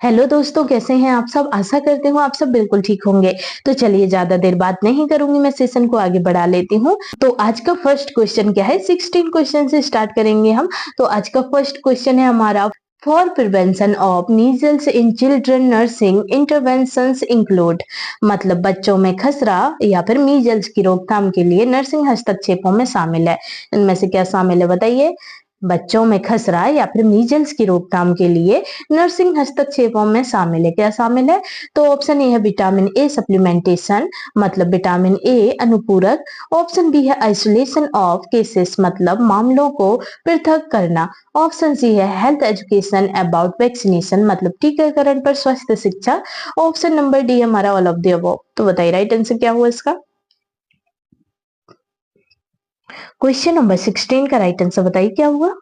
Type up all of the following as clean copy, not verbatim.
Hello दोस्तों, कैसे हैं आप सब। आशा करते हूँ आप सब बिल्कुल ठीक होंगे। तो चलिए ज्यादा देर बात नहीं करूंगी, मैं सेशन को आगे बढ़ा लेती हूँ। तो आज का फर्स्ट क्वेश्चन क्या है, 16 क्वेश्चन से स्टार्ट करेंगे हम। तो आज का फर्स्ट क्वेश्चन है हमारा, for prevention of measles in children nursing interventions include. मतलब बच्चों में खसरा या फिर मीजल्स की रोकथाम के लिए नर्सिंग हस्तक्षेपों में शामिल है। इनमें से क्या शामिल है बताइए। बच्चों में खसरा या फिर मीजल्स की रोकथाम के लिए नर्सिंग हस्तक्षेपों में शामिल है। क्या शामिल है? तो ऑप्शन ए है विटामिन ए सप्लीमेंटेशन, मतलब विटामिन ए अनुपूरक। ऑप्शन बी है आइसोलेशन ऑफ केसेस, मतलब मामलों को पृथक करना। ऑप्शन सी है हेल्थ एजुकेशन अबाउट वैक्सीनेशन, मतलब टीकाकरण पर स्वास्थ्य शिक्षा। ऑप्शन नंबर डी हमारा ऑल ऑफ द अबव। तो बताइए राइट आंसर क्या हुआ इसका। क्वेश्चन नंबर 16 का राइट आंसर बताइए क्या हुआ।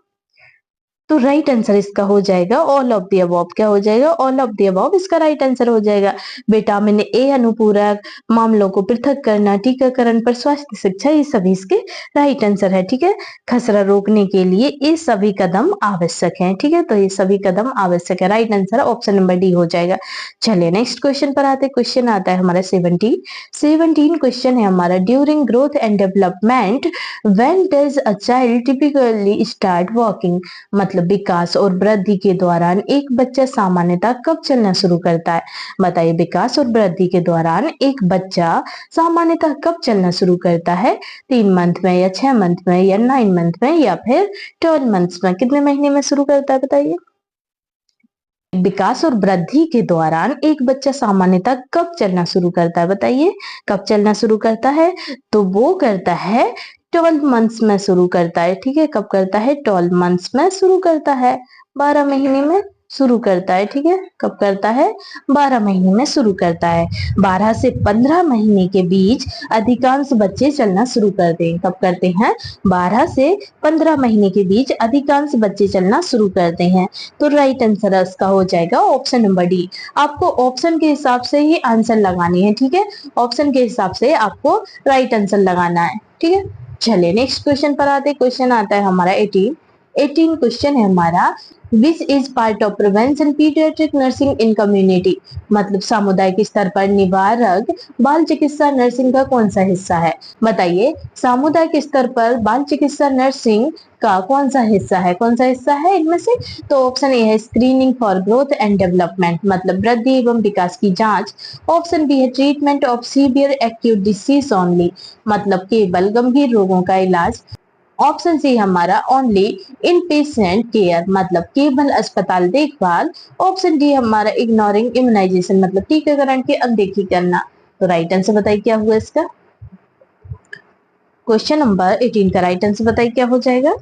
तो राइट आंसर इसका हो जाएगा ऑल ऑफ द अबव। क्या हो जाएगा? ऑल ऑफ द अबव इसका राइट आंसर हो जाएगा। विटामिन ए अनुपूरक, मामलों को पृथक करना, टीकाकरण पर स्वास्थ्य शिक्षा, ये सभी इसके राइट आंसर है। ठीक है, खसरा रोकने के लिए ये सभी कदम आवश्यक हैं। ठीक है, तो ये सभी कदम आवश्यक है। Right answer option number D हो जाएगा। चलिए नेक्स्ट क्वेश्चन पर आते हैं। क्वेश्चन आता है हमारा 17 क्वेश्चन है हमारा, during growth and development when does a child typically start walking. मतलब विकास और वृद्धि के दौरान एक बच्चा सामान्यतः कब चलना शुरू करता है। बताइए, विकास और वृद्धि के दौरान एक बच्चा सामान्यतः कब चलना शुरू करता है। 3 मंथ में या 6 मंथ में या 9 मंथ में या फिर 12 मंथ्स में, कितने महीने में शुरू करता है बताइए। विकास और वृद्धि के दौरान एक बच्चा सामान्यतः कब चलना शुरू करता है बताइए। कब चलना शुरू करता है? तो वो करता है 12 मंथ्स में शुरू करता है। ठीक है, कब करता है? 12 मंथ्स में शुरू करता है, 12 महीने में शुरू करता है। ठीक है, कब करता है? 12 महीने में शुरू करता है। 12 से 15 महीने के बीच अधिकांश बच्चे चलना शुरू करते हैं। कब करते हैं? 12 से 15 महीने के बीच अधिकांश बच्चे चलना शुरू करते हैं। तो राइट आंसर इसका हो जाएगा ऑप्शन नंबर डी। आपको ऑप्शन के हिसाब से ही आंसर लगानी है। ठीक है, ऑप्शन के हिसाब से आपको राइट आंसर लगाना है। ठीक है, चलिए नेक्स्ट क्वेश्चन पर आते हैं। क्वेश्चन आता है हमारा 18 क्वेश्चन है हमारा, which is part of prevention paediatric nursing in community. मतलब सामुदायिक स्तर पर निवारक बाल चिकित्सा नर्सिंग का कौन सा हिस्सा है। बताइए, सामुदायिक स्तर पर बाल चिकित्सा नर्सिंग का कौन सा हिस्सा है, कौन सा हिस्सा है इनमें से। तो ऑप्शन ए है screening for growth and development, मतलब वृद्धि एवं विकास की जांच। ऑप्शन बी है treatment of severe acute disease only, मतलब केवल गंभीर रोगों का इलाज। ऑप्शन सी हमारा ओनली इन पेशेंट केयर, मतलब केवल अस्पताल देखभाल। ऑप्शन डी हमारा इग्नोरिंग इम्यूनाइजेशन, मतलब टीकाकरण की अनदेखी करना। तो राइट आंसर बताइए क्या हुआ इसका। क्वेश्चन नंबर 18 का राइट आंसर बताइए क्या हो जाएगा।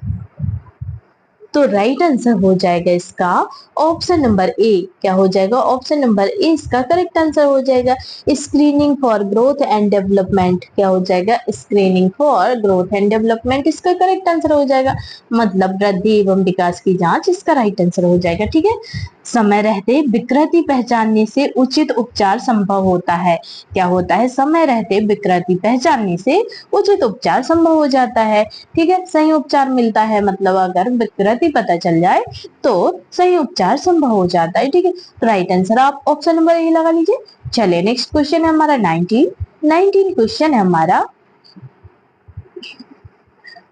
तो राइट आंसर हो जाएगा इसका ऑप्शन नंबर ए। क्या हो जाएगा? ऑप्शन नंबर ए इसका करेक्ट आंसर हो जाएगा। Screening for growth and development, क्या हो जाएगा? Screening for growth and development इसका करेक्ट आंसर हो जाएगा, मतलब वृद्धि एवं विकास की जांच इसका राइट आंसर हो जाएगा। ठीक है, समय रहते विकृति पहचानने से उचित उपचार संभव होता है। क्या होता है? समय रहते विकृति पहचानने से उचित उपचार संभव हो जाता है। ठीक है, सही उपचार मिलता है, मतलब अगर विकृति पता चल जाए तो सही उपचार संभव हो जाता है। ठीक है, राइट आंसर आप ऑप्शन नंबर ए लगा लीजिए। चलिए नेक्स्ट क्वेश्चन है हमारा 19 क्वेश्चन है हमारा,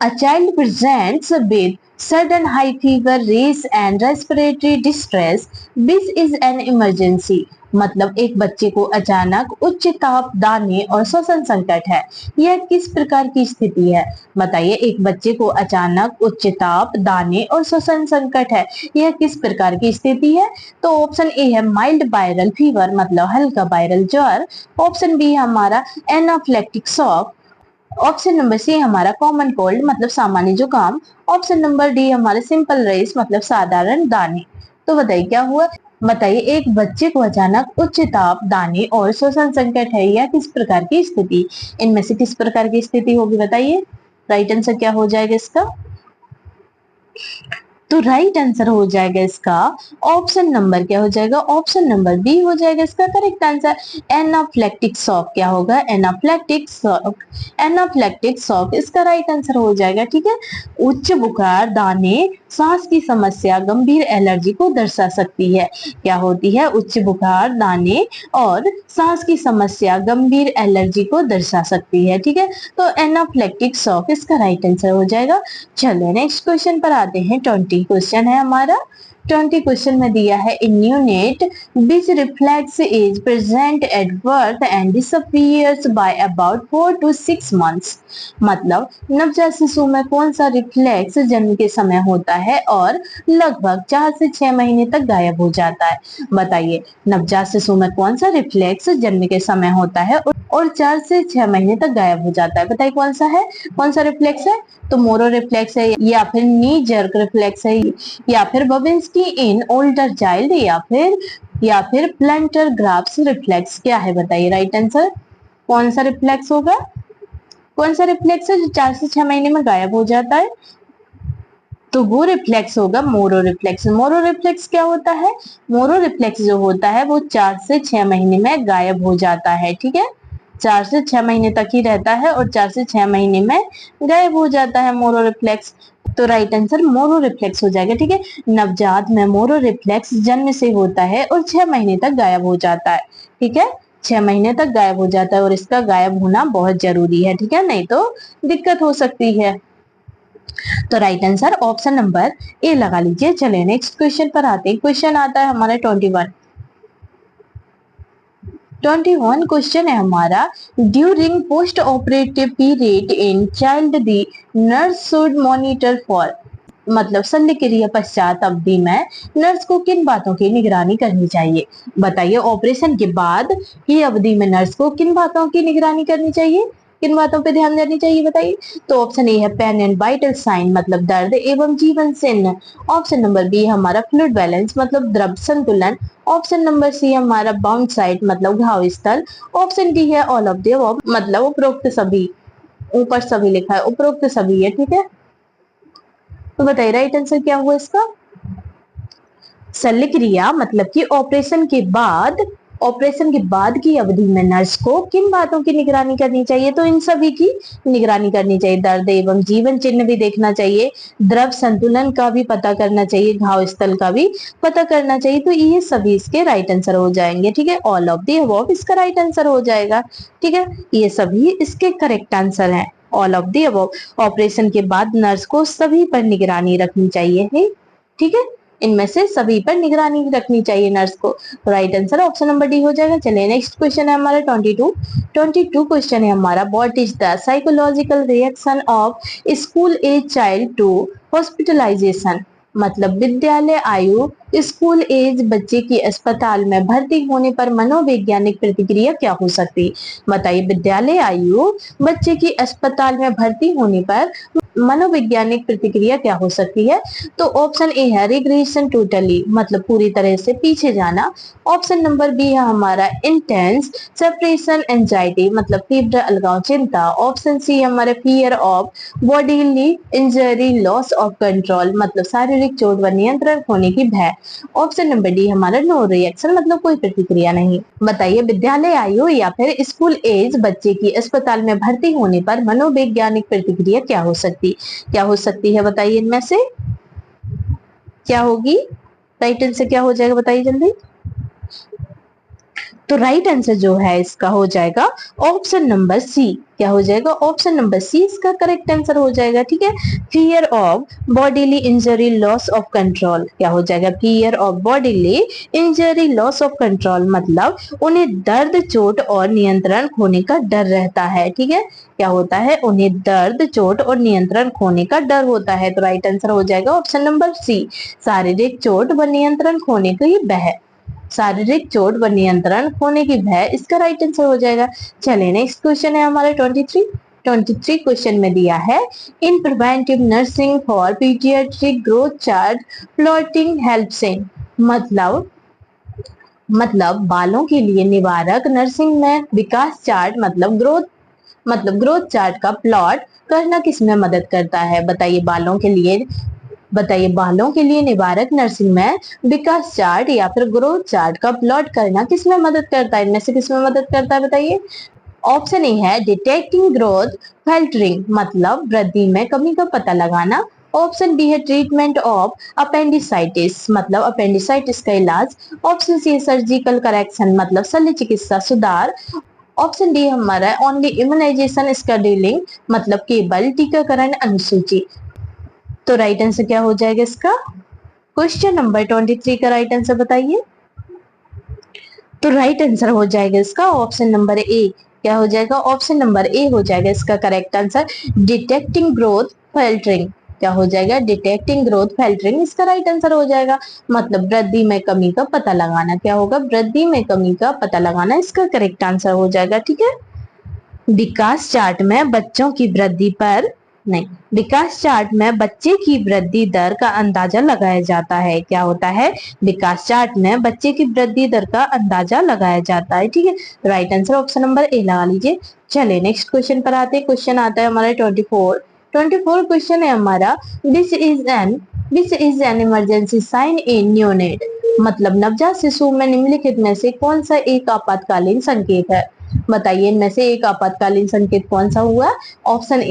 A child presents with sudden high fever, rash and respiratory distress. This is an emergency. मतलब एक बच्चे को अचानक उच्च ताप, दाने और श्वसन संकट है। यह किस प्रकार की स्थिति है? बताइए, एक बच्चे को अचानक उच्च ताप, दाने और श्वसन संकट है, यह किस प्रकार की स्थिति है? तो ऑप्शन ए है माइल्ड वायरल फीवर, मतलब हल्का वायरल ज्वर। ऑप्शन बी हमारा एनाफ्लेक्टिक शॉक। ऑप्शन नंबर सी हमारा कॉमन कोल्ड, मतलब सामान्य जुकाम। ऑप्शन नंबर डी हमारे सिंपल रेस, मतलब साधारण दाने। तो बताइए क्या हुआ। बताइए, एक बच्चे को अचानक उच्च ताप, दाने और श्वसन संकट है, या किस प्रकार की स्थिति, इनमें से किस प्रकार की स्थिति होगी बताइए। राइट आंसर क्या हो जाएगा इसका। तो राइट आंसर हो जाएगा इसका ऑप्शन नंबर, क्या हो जाएगा? ऑप्शन नंबर बी हो जाएगा इसका करेक्ट आंसर। एनाफ्लेक्टिक शॉक। क्या होगा? एनाफ्लेक्टिक शॉक। एनाफ्लेक्टिक शॉक इसका राइट आंसर हो जाएगा। ठीक है, उच्च बुखार, दाने, सांस की समस्या, गंभीर एलर्जी को दर्शा सकती है। क्या होती है? उच्च बुखार, दाने और सांस की समस्या गंभीर एलर्जी को दर्शा सकती है। ठीक है, तो एनाफ्लेक्टिक शॉक इसका राइट आंसर हो जाएगा। चलो नेक्स्ट क्वेश्चन पर आते हैं। 20 क्वेश्चन है हमारा। 20 क्वेश्चन में दिया है in unit which reflex is present at birth and disappears by about 4 to 6 months. मतलब नवजात शिशु में कौन सा रिफ्लेक्स जन्म के समय होता है और लगभग 4 से 6 महीने तक गायब हो जाता है। बताइए नवजात शिशु में कौन सा रिफ्लेक्स जन्म के समय होता है और 4 से 6 महीने तक गायब हो जाता है। बताइए कौन सा है, कौन सा रिफ्लेक्स है? तो मोरो रिफ्लेक्स है, या फिर नी जर्क रिफ्लेक्स है, या फिर बबिन्स्की इन ओल्डर चाइल्ड, या फिर प्लेंटर ग्राफ्स रिफ्लेक्स। क्या है बताइए राइट आंसर? कौन सा रिफ्लेक्स होगा? कौन सा रिफ्लेक्स है जो 4 से 6 महीने में गायब हो जाता है? तो वो रिफ्लेक्स होगा मोरो रिफ्लेक्स। मोरो रिफ्लेक्स क्या होता है? मोरो रिफ्लेक्स जो होता है वो 4 से 6 महीने में गायब हो जाता है। ठीक है, 4 से 6 महीने तक ही रहता है और 4 से 6 महीने में गायब हो जाता है मोरो रिफ्लेक्स। तो राइट आंसर मोरो रिफ्लेक्स हो जाएगा। ठीक है, नवजात में मोरो रिफ्लेक्स जन्म से होता है और 6 महीने तक गायब हो जाता है। ठीक है, 6 महीने तक गायब हो जाता है और इसका गायब होना बहुत जरूरी है। ठीक है, नहीं तो दिक्कत हो सकती है। तो right answer option number A लगा लीजिए। चलिए नेक्स्ट क्वेश्चन पर आते हैं। क्वेश्चन आता है हमारा 21 क्वेश्चन है हमारा। During post operative period in child the nurse should monitor for. मतलब शल्य क्रिया पश्चात अवधि में नर्स को किन बातों की निगरानी करनी चाहिए। बताइए ऑपरेशन के बाद की अवधि में नर्स को किन बातों की निगरानी करनी चाहिए, किन बातों पे ध्यान देनी चाहिए बताइए। तो ऑप्शन ए है पेन एंड वाइटल साइन मतलब दर्द एवं जीवन चिन्ह। ऑप्शन नंबर बी हमारा फ्लूइड बैलेंस मतलब द्रव संतुलन। ऑप्शन नंबर सी हमारा बाउंड साइट मतलब घाव स्थल। ऑप्शन डी है ऑल ऑफ द अबव मतलब उपरोक्त सभी। ऊपर सभी लिखा है, उपरोक्त सभी है। ठीक है, तो बताइए राइट आंसर क्या हुआ इसका? शल्य क्रिया मतलब कि ऑपरेशन के बाद की अवधि में नर्स को किन बातों की निगरानी करनी चाहिए। तो इन सभी की निगरानी करनी चाहिए। दर्द एवं जीवन चिन्ह भी देखना चाहिए, द्रव संतुलन का भी पता करना चाहिए, घाव स्थल का भी पता करना चाहिए। तो ये सभी इसके राइट आंसर हो जाएंगे। ठीक है, ऑल ऑफ द अबव इसका राइट आंसर हो जाएगा। ठीक है, ये सभी इसके करेक्ट आंसर है। All of the above. Operation के बाद नर्स को सभी पर निगरानी रखनी चाहिए। ठीक है, इनमें से सभी पर निगरानी रखनी चाहिए नर्स को। तो right answer option number D हो जाएगा। चलिए नेक्स्ट क्वेश्चन है हमारा 22 क्वेश्चन है हमारा। What is the psychological reaction of school age child to hospitalization. मतलब विद्यालय आयु स्कूल एज बच्चे की अस्पताल में भर्ती होने पर मनोवैज्ञानिक प्रतिक्रिया क्या हो सकती है। बताइए विद्यालय आयु बच्चे की अस्पताल में भर्ती होने पर मनोवैज्ञानिक प्रतिक्रिया क्या हो सकती है। तो ऑप्शन ए है रिग्रेशन टोटली मतलब पूरी तरह से पीछे जाना। ऑप्शन नंबर बी है हमारा इंटेंस सेपरेशन एंजाइटी मतलब तीव्र अलगाव चिंता। ऑप्शन सी हमारे fear of bodily injury loss of control मतलब शारीरिक चोट व नियंत्रण खोने की भय। ऑप्शन नंबर डी हमारा नो रिएक्शन मतलब कोई प्रतिक्रिया नहीं। बताइए विद्यालय आयु या फिर स्कूल एज बच्चे की अस्पताल में भर्ती होने पर मनोवैज्ञानिक प्रतिक्रिया क्या हो सकती है बताइए इनमें से क्या होगी। राइट आंसर क्या हो जाएगा बताइए जल्दी। तो राइट आंसर जो है इसका हो जाएगा ऑप्शन नंबर सी। क्या हो जाएगा? ऑप्शन नंबर सी इसका करेक्ट आंसर हो जाएगा। ठीक है, fear of bodily injury loss of control. क्या हो जाएगा? Fear of bodily injury loss of control मतलब उन्हें दर्द चोट और नियंत्रण खोने का डर रहता है। ठीक है, क्या होता है? उन्हें दर्द चोट और नियंत्रण खोने का डर होता है। तो राइट आंसर हो जाएगा ऑप्शन नंबर सी शारीरिक चोट व नियंत्रण खोने की भय। शारीरिक चोट व नियंत्रण खोने की भय इसका राइट आंसर हो जाएगा। चलिए नेक्स्ट क्वेश्चन है हमारा 23 क्वेश्चन में दिया है in preventive nursing for paediatric growth chart plotting helps in. मतलब बालों के लिए निवारक नर्सिंग में विकास चार्ट मतलब ग्रोथ चार्ट का प्लॉट करना किसमें मदद करता है। बताइए बालों के लिए निवारक नर्सिंग में विकास चार्ट या फिर ग्रोथ चार्ट का प्लॉट करना किसमें मदद करता है। इनमें से किसमें मदद करता है बताइए। ऑप्शन ए है डिटेक्टिंग ग्रोथ फिल्टरिंग मतलब वृद्धि में कमी का पता लगाना। ऑप्शन बी है ट्रीटमेंट ऑफ अपेंडिसाइटिस मतलब अपेंडिसाइटिस का इलाज। ऑप्शन सी है सर्जिकल करेक्शन मतलब शल्य चिकित्सा सुधार। ऑप्शन डी हमारा ओनली इम्यूनाइजेशन स्केड्यूलिंग मतलब केवल टीकाकरण अनुसूची। तो राइट आंसर क्या हो जाएगा इसका? क्वेश्चन नंबर 23 का राइट आंसर बताइए। तो राइट आंसर हो जाएगा इसका ऑप्शन नंबर ए। क्या हो जाएगा? ऑप्शन नंबर ए हो जाएगा इसका correct answer. Detecting growth filtering. क्या हो जाएगा? डिटेक्टिंग ग्रोथ फिल्टरिंग इसका राइट आंसर हो जाएगा। मतलब वृद्धि में कमी का पता लगाना। क्या होगा? वृद्धि में कमी का पता लगाना इसका करेक्ट आंसर हो जाएगा। ठीक है। विकास चार्ट में बच्चों की वृद्धि पर नहीं, विकास चार्ट में बच्चे की वृद्धि दर का अंदाजा लगाया जाता है। क्या होता है? विकास चार्ट में बच्चे की वृद्धि दर का अंदाजा लगाया जाता है। ठीक है। Right answer option number A लगा लीजिए। चलिए नेक्स्ट क्वेश्चन पर आते हैं। क्वेश्चन आता है हमारा 24 क्वेश्चन है हमारा। This is an emergency sign in neonate मतलब नवजात शिशु में निम्नलिखित में से कौन सा एक आपातकालीन संकेत है? बताइए इनमें से एक आपातकालीन संकेत कौन सा हुआ? ऑप्शन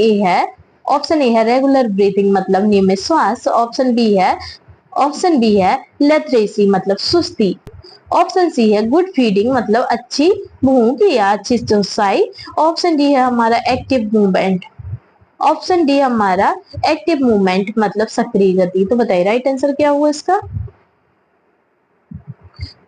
ए है रेगुलर ब्रीथिंग मतलब नियमित श्वास। ऑप्शन बी है लेथरेसी मतलब सुस्ती। ऑप्शन सी है गुड फीडिंग मतलब अच्छी भूख या अच्छी चौसाई। ऑप्शन डी है हमारा एक्टिव मूवमेंट। ऑप्शन डी हमारा एक्टिव मूवमेंट मतलब सक्रिय गति। तो बताइए राइट आंसर क्या हुआ इसका?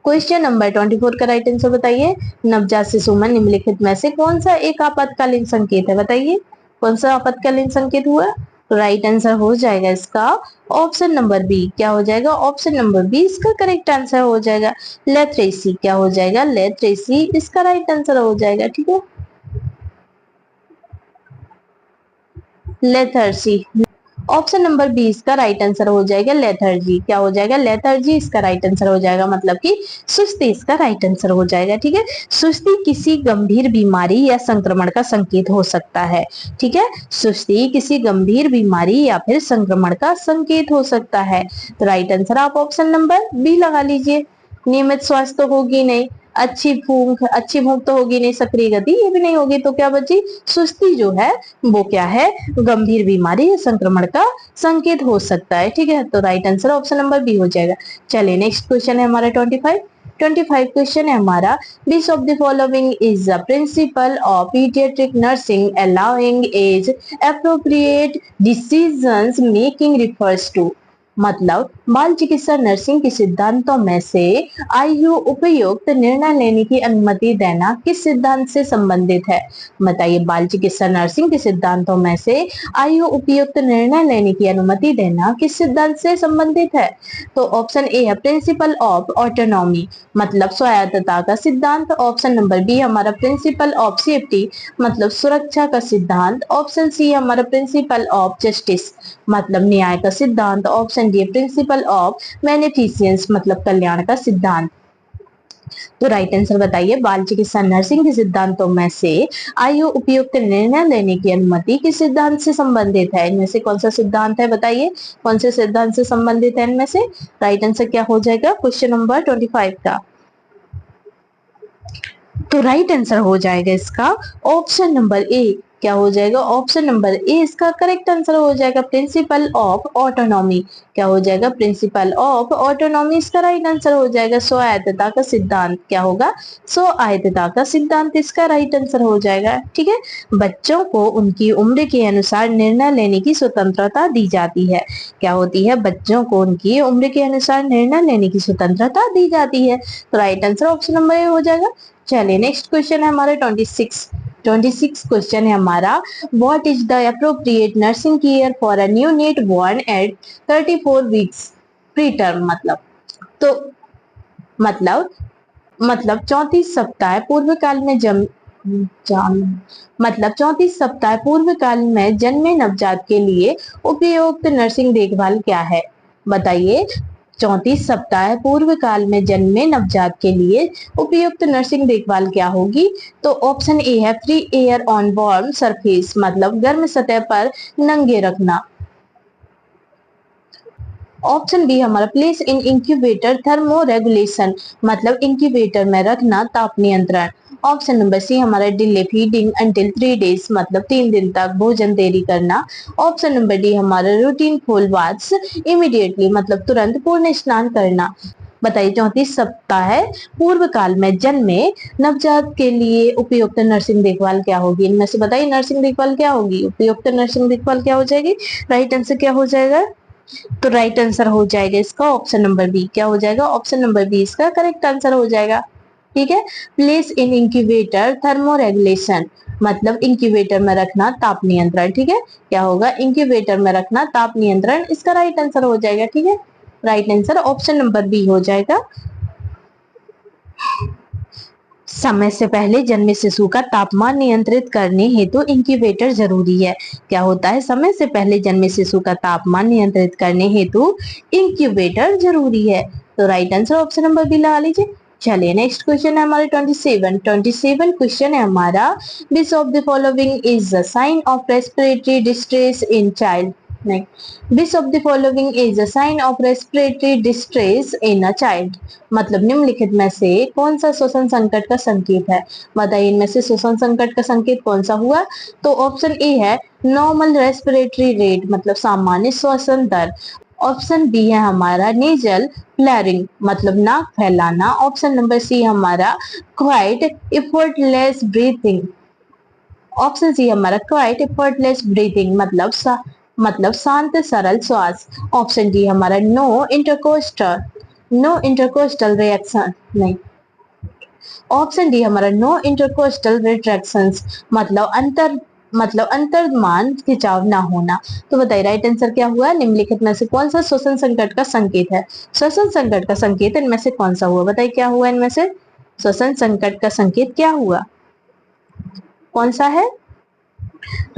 क्वेश्चन नंबर 24 का राइट आंसर बताइए। नवजात शिशु में निम्नलिखित में से कौन सा एक आपातकालीन संकेत है? बताइए कौन सा आपातकालीन संकेत हुआ? तो राइट आंसर हो जाएगा इसका ऑप्शन नंबर बी। क्या हो जाएगा? ऑप्शन नंबर बी इसका करेक्ट आंसर हो जाएगा। लेथरेसी। क्या हो जाएगा? लेथरेसी इसका राइट आंसर हो जाएगा। ठीक है। लेथर्सी। ऑप्शन नंबर 20 का राइट आंसर हो जाएगा लेथर्जी। क्या हो जाएगा? लेथर्जी इसका राइट आंसर हो जाएगा मतलब कि सुस्ती इसका राइट आंसर हो जाएगा। ठीक है। सुस्ती किसी गंभीर बीमारी या संक्रमण का संकेत हो सकता है। ठीक है। सुस्ती किसी गंभीर बीमारी या फिर संक्रमण का संकेत हो सकता है। तो राइट आंसर आप ऑप्शन नंबर बी लगा लीजिए। नियमित स्वास्थ्य तो होगी नहीं, अच्छी भूख तो होगी नहीं, सक्रिय गति ये भी नहीं होगी, तो क्या बची? सुस्ती जो है वो क्या है? गंभीर बीमारी या संक्रमण का संकेत हो सकता है। ठीक है। तो right answer option number B हो जाएगा। चलिए नेक्स्ट क्वेश्चन है हमारा 25 क्वेश्चन है हमारा। Which of the following is the principle of pediatric nursing allowing age appropriate decisions making refers to मतलब बाल चिकित्सा नर्सिंग के सिद्धांतों में से आयु उपयुक्त निर्णय लेने की अनुमति देना किस सिद्धांत से संबंधित है? बताइए बाल चिकित्सा नर्सिंग के सिद्धांतों में से आयु उपयुक्त निर्णय लेने की अनुमति देना किस सिद्धांत से संबंधित है? तो ऑप्शन ए है प्रिंसिपल ऑफ ऑटोनॉमी मतलब स्वायत्तता का सिद्धांत। ऑप्शन नंबर बी हमारा प्रिंसिपल ऑफ सेफ्टी मतलब सुरक्षा का सिद्धांत। ऑप्शन सी हमारा प्रिंसिपल ऑफ जस्टिस मतलब न्याय का सिद्धांत। ऑप्शन डी प्रिंसिपल ऑफ बेनिफिशियंस मतलब कल्याण का सिद्धांत। तो राइट आंसर बताइए बाल चिकित्सा नर्सिंग के सिद्धांतों में से आयु उपयुक्त निर्णय लेने की अनुमति किस सिद्धांत से संबंधित है? इनमें से कौन सा सिद्धांत है? बताइए कौन से सिद्धांत से संबंधित है इनमें से? राइट आंसर क्या हो जाएगा क्वेश्चन नंबर 25 का? तो राइट आंसर हो जाएगा इसका ऑप्शन नंबर ए। क्या हो जाएगा? ऑप्शन नंबर ए इसका करेक्ट आंसर हो जाएगा प्रिंसिपल ऑफ ऑटोनॉमी। क्या हो जाएगा? प्रिंसिपल ऑफ ऑटोनॉमी इसका राइट आंसर हो जाएगा। स्वायत्तता का सिद्धांत क्या होगा? स्वायत्तता का सिद्धांत इसका राइट आंसर हो जाएगा। ठीक है। बच्चों को उनकी उम्र के अनुसार निर्णय लेने की स्वतंत्रता दी जाती है। क्या होती है? बच्चों को उनकी उम्र के अनुसार निर्णय लेने की स्वतंत्रता दी जाती है। तो right answer option number A हो जाएगा। चलिए नेक्स्ट क्वेश्चन है हमारा 26 क्वेश्चन है हमारा। What is the appropriate nursing care for a neonate born at 34 weeks preterm तो मतलब 34 सप्ताह पूर्व काल में मतलब 34 सप्ताह पूर्व काल में जन्मे नवजात के लिए उपयुक्त नर्सिंग देखभाल क्या है? बताइए 34 सप्ताह पूर्व काल में जन्मे नवजात के लिए उपयुक्त नर्सिंग देखभाल क्या होगी? तो ऑप्शन ए है free air on warm surface मतलब गर्म सतह पर नंगे रखना। ऑप्शन बी हमारा place in incubator thermo regulation मतलब इंक्यूबेटर में रखना ताप नियंत्रण। ऑप्शन नंबर सी हमारा डिले फीडिंग अंटिल 3 डेज, मतलब 3 दिन तक भोजन देरी करना। ऑप्शन नंबर डी हमारा रूटीन फुल बाथ्स इमीडिएटली, मतलब तुरंत पूर्ण स्नान करना। बताइए 34 सप्ताह है पूर्व काल में जन्मे नवजात के लिए उपयुक्त नर्सिंग देखभाल क्या होगी? इनमें से बताइए नर्सिंग देखभाल क्या होगी? उपयुक्त नर्सिंग देखभाल क्या हो जाएगी? राइट आंसर क्या हो जाएगा? तो राइट आंसर हो जाएगा इसका ऑप्शन नंबर बी। क्या हो जाएगा? ऑप्शन नंबर बी इसका करेक्ट आंसर हो जाएगा। ठीक है। Place in incubator thermo regulation, मतलब इंक्यूबेटर में रखना ताप नियंत्रण। ठीक है, क्या होगा? इंक्यूबेटर में रखना ताप नियंत्रण, इसका राइट आंसर हो जाएगा। ठीक है, right answer option number B हो जाएगा। समय से पहले जन्मे शिशु का तापमान नियंत्रित करने हेतु इंक्यूबेटर जरूरी है। क्या होता है? समय से पहले जन्मे शिशु का तापमान नियंत्रित करने हेतु इंक्यूबेटर जरूरी है। तो right answer option number B लगा लीजिए। चलिए नेक्स्ट क्वेश्चन है हमारे 27 क्वेश्चन है हमारा, which of the following is a sign of respiratory distress in child? नहीं, which of the following is a sign of respiratory distress in a child, मतलब निम्नलिखित में से कौन सा श्वसन संकट का संकेत है? बताइए इनमें से श्वसन संकट का संकेत कौन सा हुआ? तो ऑप्शन ए है नॉर्मल रेस्पिरेटरी रेट, मतलब सामान्य श्वसन दर। ऑप्शन बी है हमारा नेजल फ्लैरिंग, मतलब नाक फैलाना। ऑप्शन नंबर सी हमारा quiet effortless breathing. Option C हमारा क्वाइट एफर्टलेस ब्रीथिंग, मतलब शांत सरल श्वास। ऑप्शन डी हमारा नो इंटरकोस्टल रिएक्शन, नहीं। ऑप्शन डी हमारा नो इंटरकोस्टल रिट्रैक्शंस, मतलब अंतर्मान खिंचाव ना होना। तो बताइए राइट आंसर क्या हुआ? निम्नलिखित में से कौन सा श्वसन संकट का संकेत है? श्वसन संकट का संकेत इनमें से कौन सा हुआ? बताइए क्या हुआ इनमें से? श्वसन संकट का संकेत क्या हुआ? कौन सा है?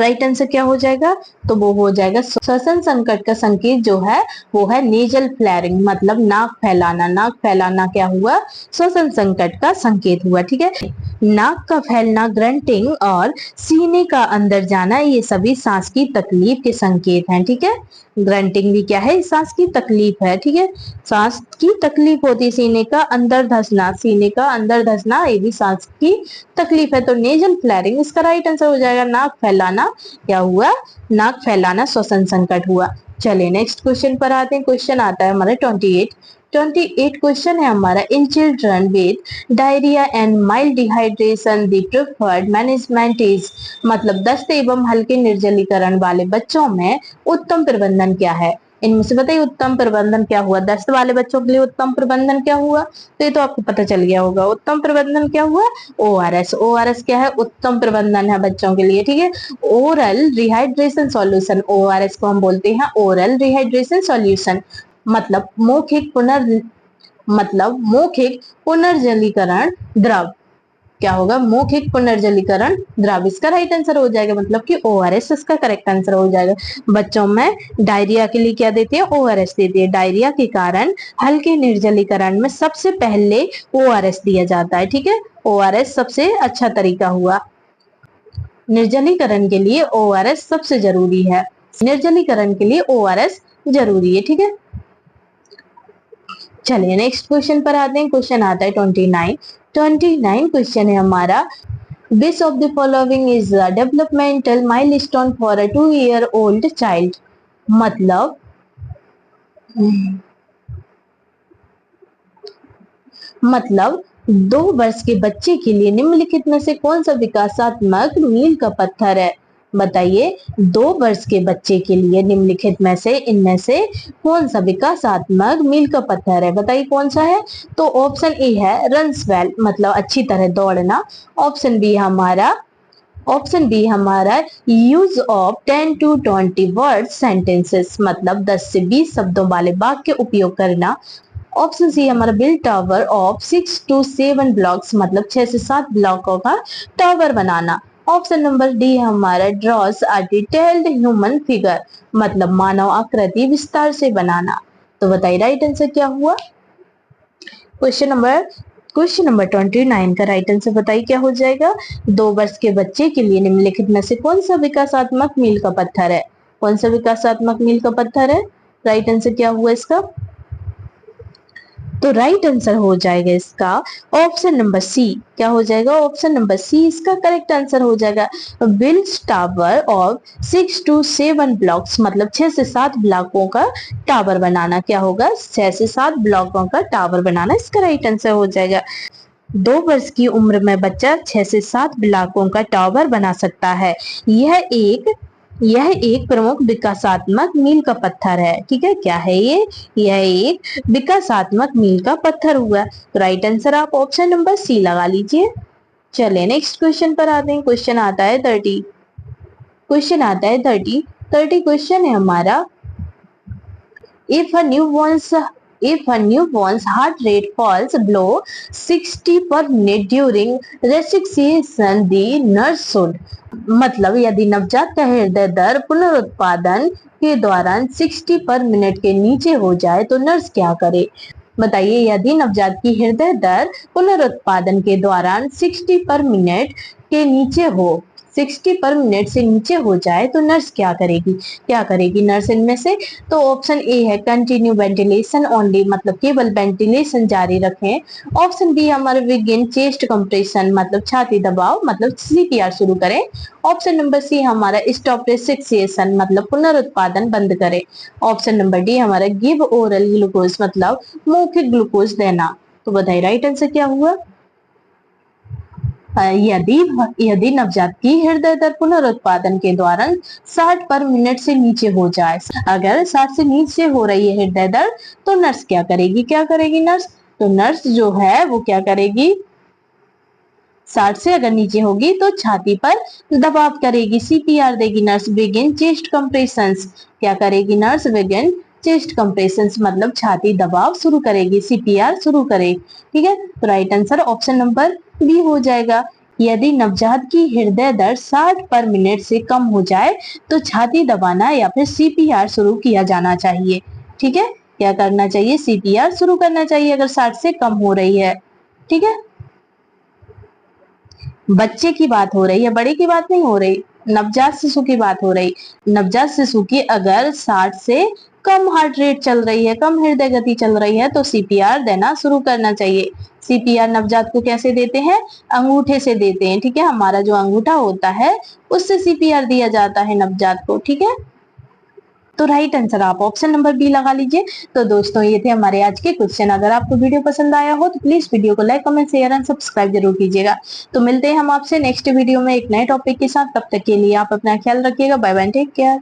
राइट आंसर क्या हो जाएगा? तो वो हो जाएगा श्वसन संकट का संकेत जो है वो है नेजल फ्लैरिंग, मतलब नाक फैलाना। नाक फैलाना क्या हुआ? श्वसन संकट का संकेत हुआ। ठीक है, नाक का फैलना, ग्रंटिंग और सीने का अंदर जाना, ये सभी सांस की तकलीफ के संकेत हैं। ठीक है, ग्रंटिंग भी क्या है? सांस की तकलीफ है। ठीक है, सांस की तकलीफ होती है, सीने का अंदर धंसना, ये भी सांस की तकलीफ है। तो नेजल फ्लैरिंग इसका राइट आंसर हो जाएगा। नाक फैलाना क्या हुआ? नाक फैलाना श्वसन संकट हुआ। चलिए नेक्स्ट क्वेश्चन पर आते हैं। क्वेश्चन आता है हमारा 28 क्वेश्चन है हमारा, in children with diarrhoea and mild dehydration the preferred management is, मतलब दस्त एवं हल्के निर्जलीकरण वाले बच्चों में उत्तम प्रबंधन क्या है? इनमें से बताइए उत्तम प्रबंधन क्या हुआ? दस्त वाले बच्चों के लिए उत्तम प्रबंधन क्या हुआ? तो ये तो आपको पता चल गया होगा। उत्तम प्रबंधन क्या हुआ? ओआरएस। ओआरएस क्या है? उत्तम प्रबंधन है बच्चों के लिए। ठीक है, ओरल रिहाइड्रेशन सॉल्यूशन, ओआरएस को हम बोलते हैं ओरल रिहाइड्रेशन सॉल्यूशन, मतलब मौखिक पुनर्जलीकरण द्रव। क्या होगा? मौखिक पुनर्जलीकरण द्रव, इसका राइट आंसर हो जाएगा, मतलब कि ओआरएस इसका करेक्ट आंसर हो जाएगा। बच्चों में डायरिया के लिए क्या देते हैं? ओआरएस देते हैं। डायरिया के कारण हल्के निर्जलीकरण में सबसे पहले ओआरएस दिया जाता है। ठीक है, ओआरएस सबसे अच्छा तरीका हुआ। निर्जलीकरण के लिए ओआरएस सबसे जरूरी है। निर्जलीकरण के लिए ओआरएस जरूरी है। ठीक है, चलिए नेक्स्ट क्वेश्चन पर आते हैं। क्वेश्चन आता है 29 क्वेश्चन है हमारा, which of the following is a developmental milestone for a 2 year old child, मतलब 2 वर्ष के बच्चे के लिए निम्नलिखित में से कौन सा विकासात्मक मील का पत्थर है? बताइए 2 वर्ष के बच्चे के लिए निम्नलिखित में से इनमें से कौन सा विकासात्मक मील का पत्थर है? बताइए कौन सा है? तो ऑप्शन ए है रन्स वेल, मतलब अच्छी तरह दौड़ना। ऑप्शन बी हमारा use of 10 to 20 word sentences, मतलब 10 से 20 शब्दों वाले वाक्य उपयोग करना। ऑप्शन सी हमारा build tower of 6 to 7 blocks, मतलब 6 से 7 ब्लॉकों का टावर बनाना। ऑप्शन नंबर डी हमारा ड्रॉस अ डिटेल्ड ह्यूमन फिगर, मतलब मानव आकृति विस्तार से बनाना। तो बताइए राइट आंसर क्या हुआ? क्वेश्चन नंबर 29 का राइट आंसर बताइए क्या हो जाएगा? 2 वर्ष के बच्चे के लिए निम्नलिखित में से कौन सा विकासात्मक मील का पत्थर है? कौन सा विकासात्मक मील का पत्थर है? राइट आंसर क्या हुआ इसका? तो राइट आंसर हो जाएगा इसका ऑप्शन नंबर सी। क्या हो जाएगा? ऑप्शन नंबर सी इसका करेक्ट आंसर हो जाएगा। Builds tower of 6 to 7 blocks, मतलब 6 से 7 ब्लॉकों का टावर बनाना। क्या होगा? 6 से 7 ब्लॉकों का टावर बनाना इसका राइट आंसर हो जाएगा। 2 वर्ष की उम्र में बच्चा 6 से 7 ब्लॉकों का टावर बना सकता है। यह एक प्रमुख विकासात्मक मील का पत्थर है। ठीक है, क्या है ये? यह एक विकासात्मक मील का पत्थर हुआ। तो राइट आंसर आप ऑप्शन नंबर सी लगा लीजिए। चलिए नेक्स्ट क्वेश्चन पर आते हैं। क्वेश्चन आता है 30। क्वेश्चन है हमारा, if a newborn's heart rate falls below 60 per minute during resuscitation, the nurse should, मतलब यदि नवजात का हृदय दर पुनरुत्पादन के दौरान 60 पर मिनट के नीचे हो जाए तो नर्स क्या करे? बताइए, यदि नवजात की हृदय दर पुनरुत्पादन के दौरान 60 पर मिनट के नीचे हो, 60 पर मिनट से नीचे हो जाए तो नर्स क्या करेगी नर्स इनमें से? तो ऑप्शन ए है कंटिन्यू वेंटिलेशन ओनली, मतलब केवल वेंटिलेशन जारी रखें। ऑप्शन बी हमारे बिगिन चेस्ट कंप्रेशन, मतलब छाती दबाव, मतलब सीपीआर शुरू करें। ऑप्शन नंबर सी हमारा स्टॉप रेस्ट्रिक्शन, मतलब पुनरुत्पादन बंद करें। ऑप्शन नंबर डी हमारा गिव ओरल ग्लूकोज, मतलब मौखिक ग्लूकोज देना। तो बताइए राइट आंसर क्या हुआ? यदि नवजात की हृदय दर पुनरुत्पादन के दौरान 60 पर मिनट से नीचे हो जाए, अगर 60 से नीचे हो रही है हृदय दर, तो नर्स क्या करेगी नर्स? तो नर्स जो है वो क्या करेगी? 60 से अगर नीचे होगी तो छाती पर दबाव करेगी, सीपीआर देगी नर्स। बिगिन चेस्ट कंप्रेशंस, क्या करेगी नर्स? बिगिन चेस्ट कंप्रेशंस, मतलब छाती दबाव शुरू करेगी, सीपीआर शुरू करेगी। ठीक है, तो right answer option number B हो जाएगा। यदि नवजात की हृदय दर 60 पर मिनट से कम हो जाए तो छाती दबाना या फिर सीपीआर शुरू किया जाना चाहिए। ठीक है, क्या करना चाहिए? सीपीआर शुरू करना चाहिए अगर 60 से कम हो रही है। ठीक है, बच्चे की बात हो रही है, बड़े की बात नहीं हो रही, नवजात शिशु की बात हो रही। नवजात शिशु की अगर 60 से कम हार्ट रेट चल रही है, कम हृदय गति चल रही है, तो सीपीआर देना शुरू करना चाहिए। सीपीआर नवजात को कैसे देते हैं? अंगूठे से देते हैं। ठीक है, हमारा जो अंगूठा होता है उससे सीपीआर दिया जाता है नवजात को। ठीक है, तो राइट आंसर आप ऑप्शन नंबर बी लगा लीजिए। तो दोस्तों ये थे हमारे आज के क्वेश्चन। अगर आपको वीडियो पसंद आया हो तो प्लीज वीडियो को like, comment, share and subscribe जरूर कीजिएगा। तो मिलते हैं हम आपसे नेक्स्ट वीडियो में एक नए टॉपिक के साथ। तब तक के लिए आप अपना ख्याल रखिएगा। Bye bye, take care.